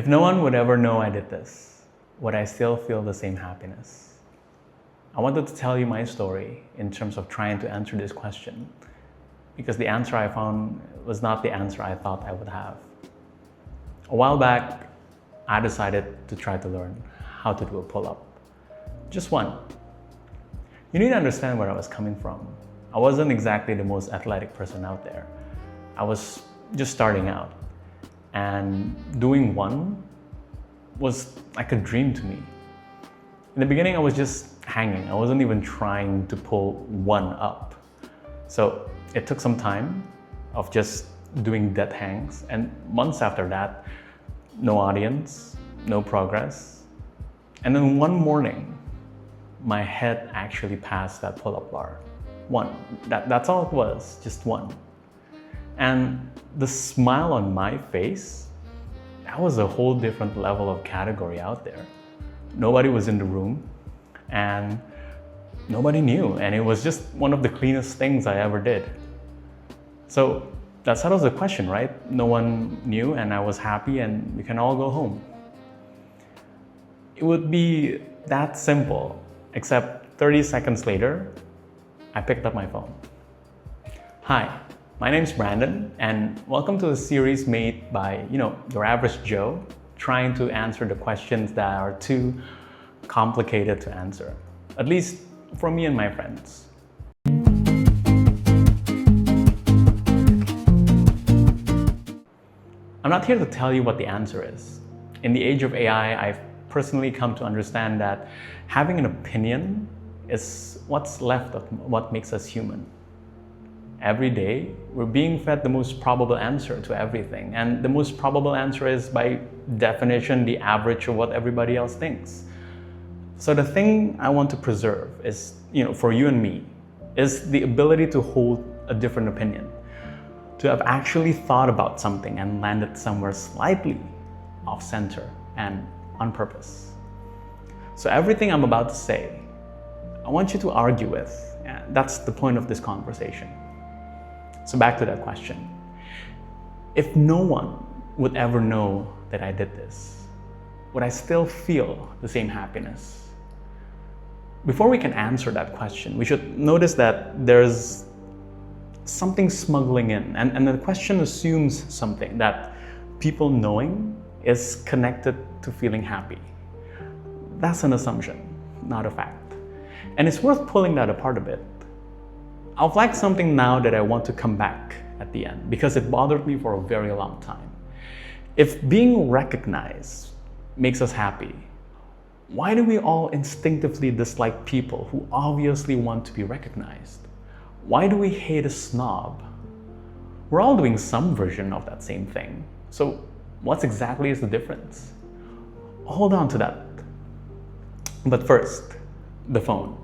If no one would ever know I did this, would I still feel the same happiness? I wanted to tell you my story in terms of trying to answer this question, because the answer I found was not the answer I thought I would have. A while back, I decided to try to learn how to do a pull-up. Just one. You need to understand where I was coming from. I wasn't exactly the most athletic person out there. I was just starting out. And doing one was like a dream to me. In the beginning, I was just hanging. I wasn't even trying to pull one up. So it took some time of just doing dead hangs. And months after that, no audience, no progress. And then one morning, my head actually passed that pull-up bar. One. That's all it was, just one. And the smile on my face, that was a whole different level of category out there. Nobody was in the room and nobody knew. And it was just one of the cleanest things I ever did. So that settles the question, right? No one knew and I was happy and we can all go home. It would be that simple, except 30 seconds later, I picked up my phone. Hi. My name's Brandon, and welcome to a series made by, your average Joe, trying to answer the questions that are too complicated to answer, at least for me and my friends. I'm not here to tell you what the answer is. In the age of AI, I've personally come to understand that having an opinion is what's left of what makes us human. Every day, we're being fed the most probable answer to everything. And the most probable answer is, by definition, the average of what everybody else thinks. So the thing I want to preserve is, for you and me, is the ability to hold a different opinion. To have actually thought about something and landed somewhere slightly off center and on purpose. So everything I'm about to say, I want you to argue with. And that's the point of this conversation. So back to that question. If no one would ever know that I did this, would I still feel the same happiness? Before we can answer that question, we should notice that there's something smuggling in. And the question assumes something, that people knowing is connected to feeling happy. That's an assumption, not a fact. And it's worth pulling that apart a bit. I'll flag something now that I want to come back at the end, because it bothered me for a very long time. If being recognized makes us happy, why do we all instinctively dislike people who obviously want to be recognized? Why do we hate a snob? We're all doing some version of that same thing. So what exactly is the difference? Hold on to that. But first, the phone.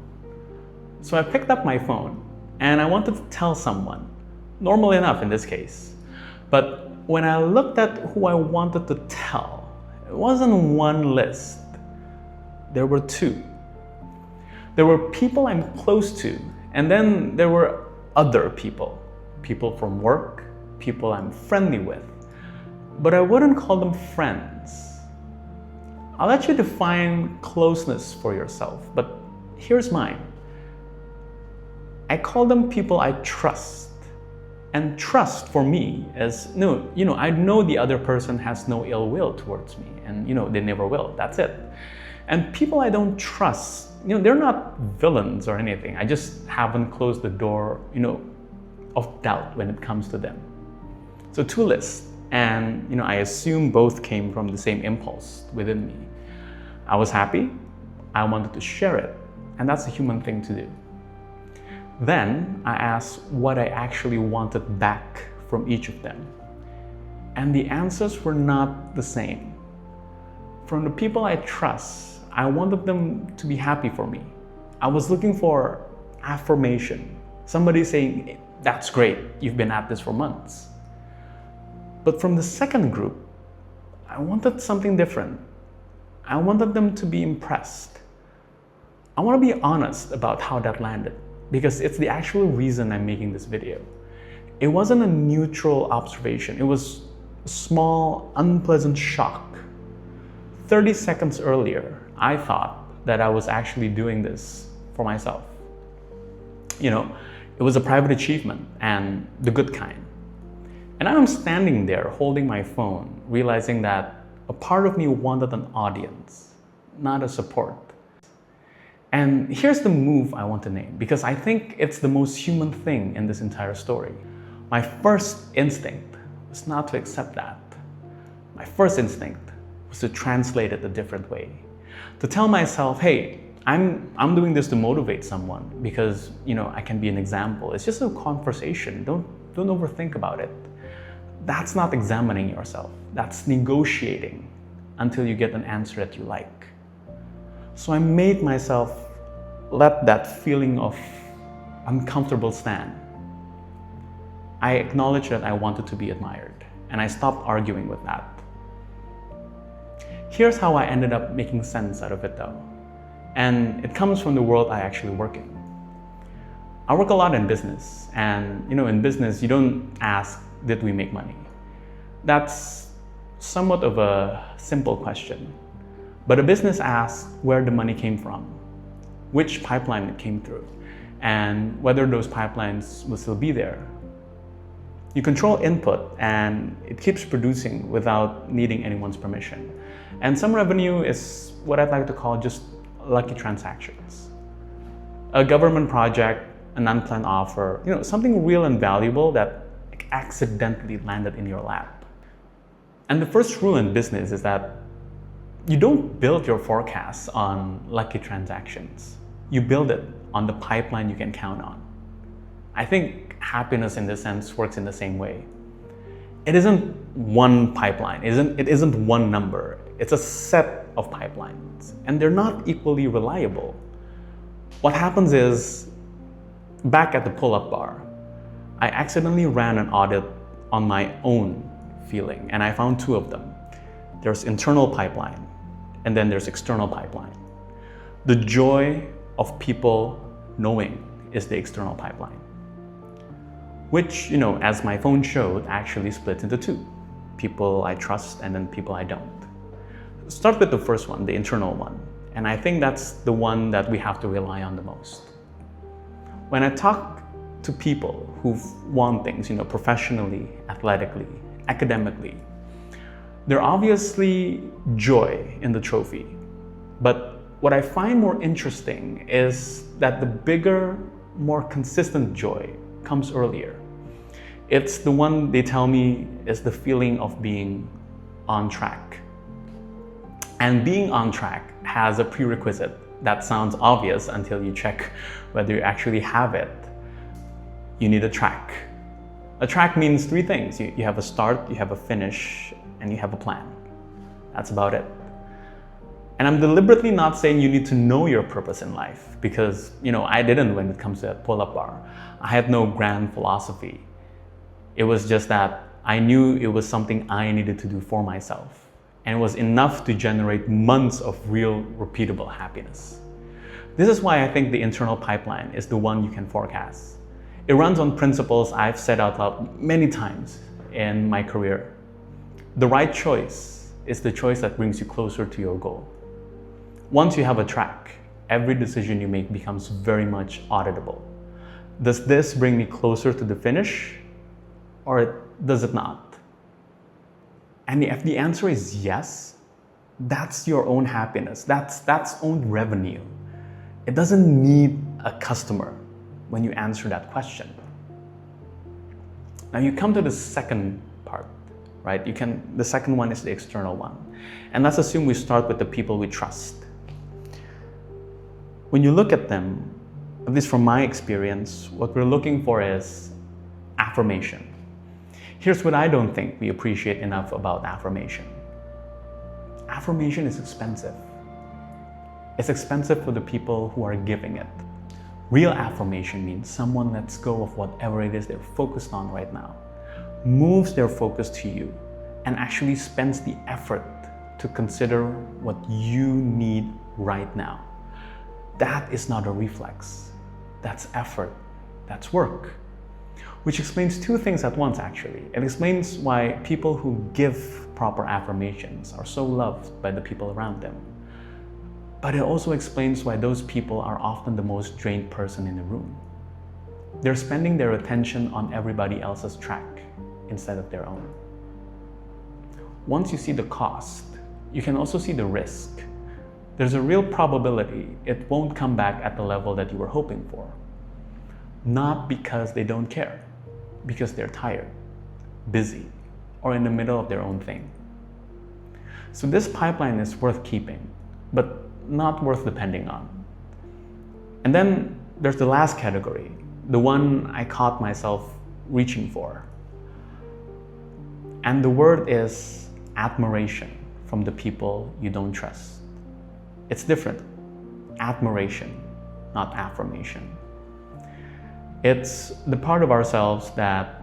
So I picked up my phone and I wanted to tell someone, normal enough in this case. But when I looked at who I wanted to tell, it wasn't one list. There were two. There were people I'm close to, and then there were other people. People from work, people I'm friendly with. But I wouldn't call them friends. I'll let you define closeness for yourself, but here's mine. I call them people I trust. And trust for me is, I know the other person has no ill will towards me, and they never will. That's it. And people I don't trust, they're not villains or anything. I just haven't closed the door, of doubt when it comes to them. So two lists, and I assume both came from the same impulse within me. I was happy, I wanted to share it, and that's a human thing to do. Then I asked what I actually wanted back from each of them. And the answers were not the same. From the people I trust, I wanted them to be happy for me. I was looking for affirmation. Somebody saying, "That's great, you've been at this for months." But from the second group, I wanted something different. I wanted them to be impressed. I want to be honest about how that landed, because it's the actual reason I'm making this video. It wasn't a neutral observation. It was a small, unpleasant shock 30 seconds earlier, I thought that I was actually doing this for myself. You know, it was a private achievement and the good kind. And I'm standing there holding my phone, realizing that a part of me wanted an audience, not a support. And here's the move I want to name, because I think it's the most human thing in this entire story. My first instinct was not to accept that. My first instinct was to translate it a different way. To tell myself, hey, I'm doing this to motivate someone because, you know, I can be an example. It's just a conversation. Don't overthink about it. That's not examining yourself. That's negotiating until you get an answer that you like. So I made myself let that feeling of uncomfortable stand. I acknowledged that I wanted to be admired, and I stopped arguing with that. Here's how I ended up making sense out of it though. And it comes from the world I actually work in. I work a lot in business, and you know, in business, you don't ask, did we make money? That's somewhat of a simple question. But a business asks where the money came from, which pipeline it came through, and whether those pipelines will still be there. You control input and it keeps producing without needing anyone's permission. And some revenue is what I'd like to call just lucky transactions. A government project, an unplanned offer, you know, something real and valuable that accidentally landed in your lap. And the first rule in business is that you don't build your forecasts on lucky transactions. You build it on the pipeline you can count on. I think happiness in this sense works in the same way. It isn't one pipeline, it isn't one number. It's a set of pipelines, and they're not equally reliable. What happens is, back at the pull-up bar, I accidentally ran an audit on my own feeling, and I found two of them. There's internal pipeline, and then there's external pipeline. The joy of people knowing is the external pipeline, which, you know, as my phone showed, actually splits into two. People I trust and then people I don't. Start with the first one, the internal one. And I think that's the one that we have to rely on the most. When I talk to people who've won things, you know, professionally, athletically, academically, there's obviously joy in the trophy. But what I find more interesting is that the bigger, more consistent joy comes earlier. It's the one they tell me is the feeling of being on track. And being on track has a prerequisite that sounds obvious until you check whether you actually have it. You need a track. A track means three things. You have a start, you have a finish, and you have a plan. That's about it. And I'm deliberately not saying you need to know your purpose in life, because, you know, I didn't when it comes to that pull-up bar. I had no grand philosophy. It was just that I knew it was something I needed to do for myself. And it was enough to generate months of real, repeatable happiness. This is why I think the internal pipeline is the one you can forecast. It runs on principles I've said out loud many times in my career. The right choice is the choice that brings you closer to your goal. Once you have a track, every decision you make becomes very much auditable. Does this bring me closer to the finish, or does it not? And if the answer is yes, that's your own happiness. That's own revenue. It doesn't need a customer when you answer that question. Now you come to the second part, right? The second one is the external one. And let's assume we start with the people we trust. When you look at them, at least from my experience, what we're looking for is affirmation. Here's what I don't think we appreciate enough about affirmation. Affirmation is expensive. It's expensive for the people who are giving it. Real affirmation means someone lets go of whatever it is they're focused on right now, moves their focus to you, and actually spends the effort to consider what you need right now. That is not a reflex. That's effort. That's work. which explains two things at once actually. It explains why people who give proper affirmations are so loved by the people around them. But it also explains why those people are often the most drained person in the room. They're spending their attention on everybody else's track instead of their own. Once you see the cost, you can also see the risk. There's a real probability it won't come back at the level that you were hoping for. Not because they don't care, because they're tired, busy, or in the middle of their own thing. So this pipeline is worth keeping, but not worth depending on. And then there's the last category, the one I caught myself reaching for. And the word is admiration from the people you don't trust. It's different. Admiration, not affirmation. It's the part of ourselves that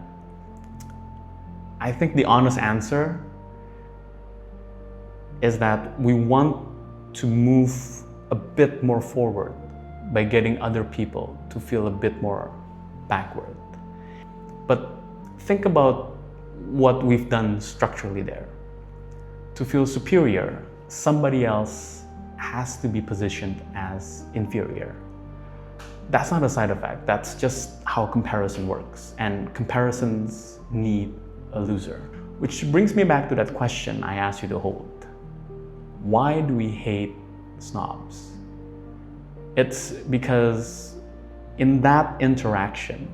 I think the honest answer is that we want to move a bit more forward by getting other people to feel a bit more backward. But think about what we've done structurally there. To feel superior, somebody else has to be positioned as inferior. That's not a side effect, that's just how comparison works, and comparisons need a loser. Which brings me back to that question I asked you to hold. Why do we hate snobs? It's because in that interaction,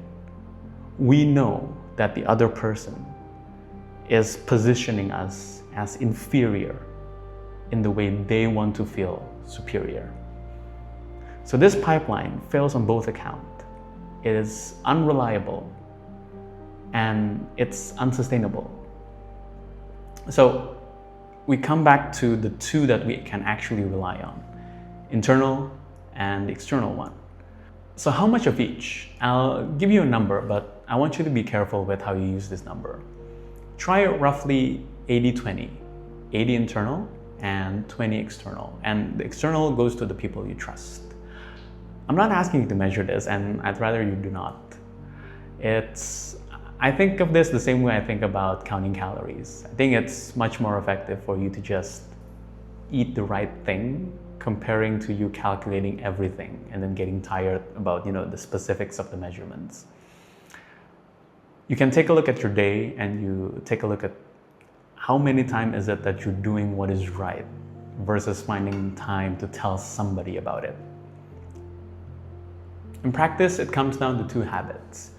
we know that the other person is positioning us as inferior in the way they want to feel superior. So this pipeline fails on both accounts. It is unreliable and it's unsustainable. So we come back to the two that we can actually rely on, internal and the external one. So how much of each? I'll give you a number, but I want you to be careful with how you use this number. Try roughly 80-20, 80 internal and 20 external. And the external goes to the people you trust. I'm not asking you to measure this, and I'd rather you do not. I think of this the same way I think about counting calories. I think it's much more effective for you to just eat the right thing comparing to you calculating everything and then getting tired about, the specifics of the measurements. You can take a look at your day and you take a look at how many times is it that you're doing what is right versus finding time to tell somebody about it. In practice, it comes down to two habits.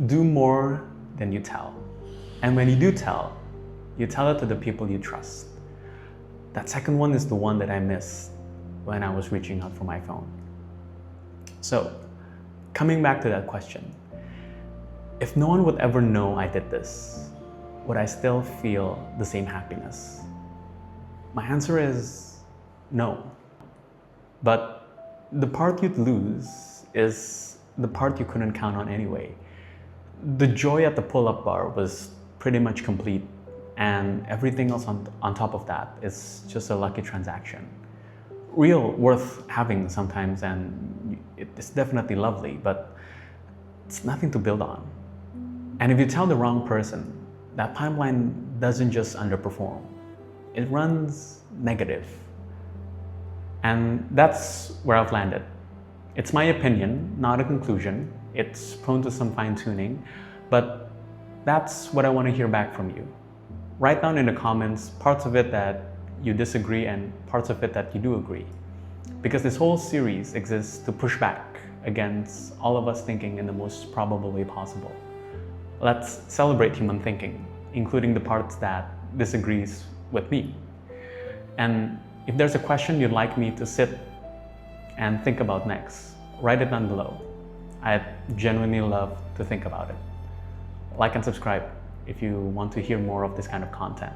Do more than you tell. And when you do tell, you tell it to the people you trust. That second one is the one that I missed when I was reaching out for my phone. So, coming back to that question, if no one would ever know I did this, would I still feel the same happiness? My answer is no. But the part you'd lose is the part you couldn't count on anyway. The joy at the pull-up bar was pretty much complete, and everything else on top of that is just a lucky transaction. Real worth having sometimes, and it's definitely lovely, but it's nothing to build on. And if you tell the wrong person, that pipeline doesn't just underperform, it runs negative. And that's where I've landed. It's my opinion, not a conclusion. It's prone to some fine-tuning, but that's what I want to hear back from you. Write down in the comments parts of it that you disagree and parts of it that you do agree. Because this whole series exists to push back against all of us thinking in the most probable way possible. Let's celebrate human thinking, including the parts that disagrees with me. And if there's a question you'd like me to sit and think about next, write it down below. I'd genuinely love to think about it. Like and subscribe if you want to hear more of this kind of content.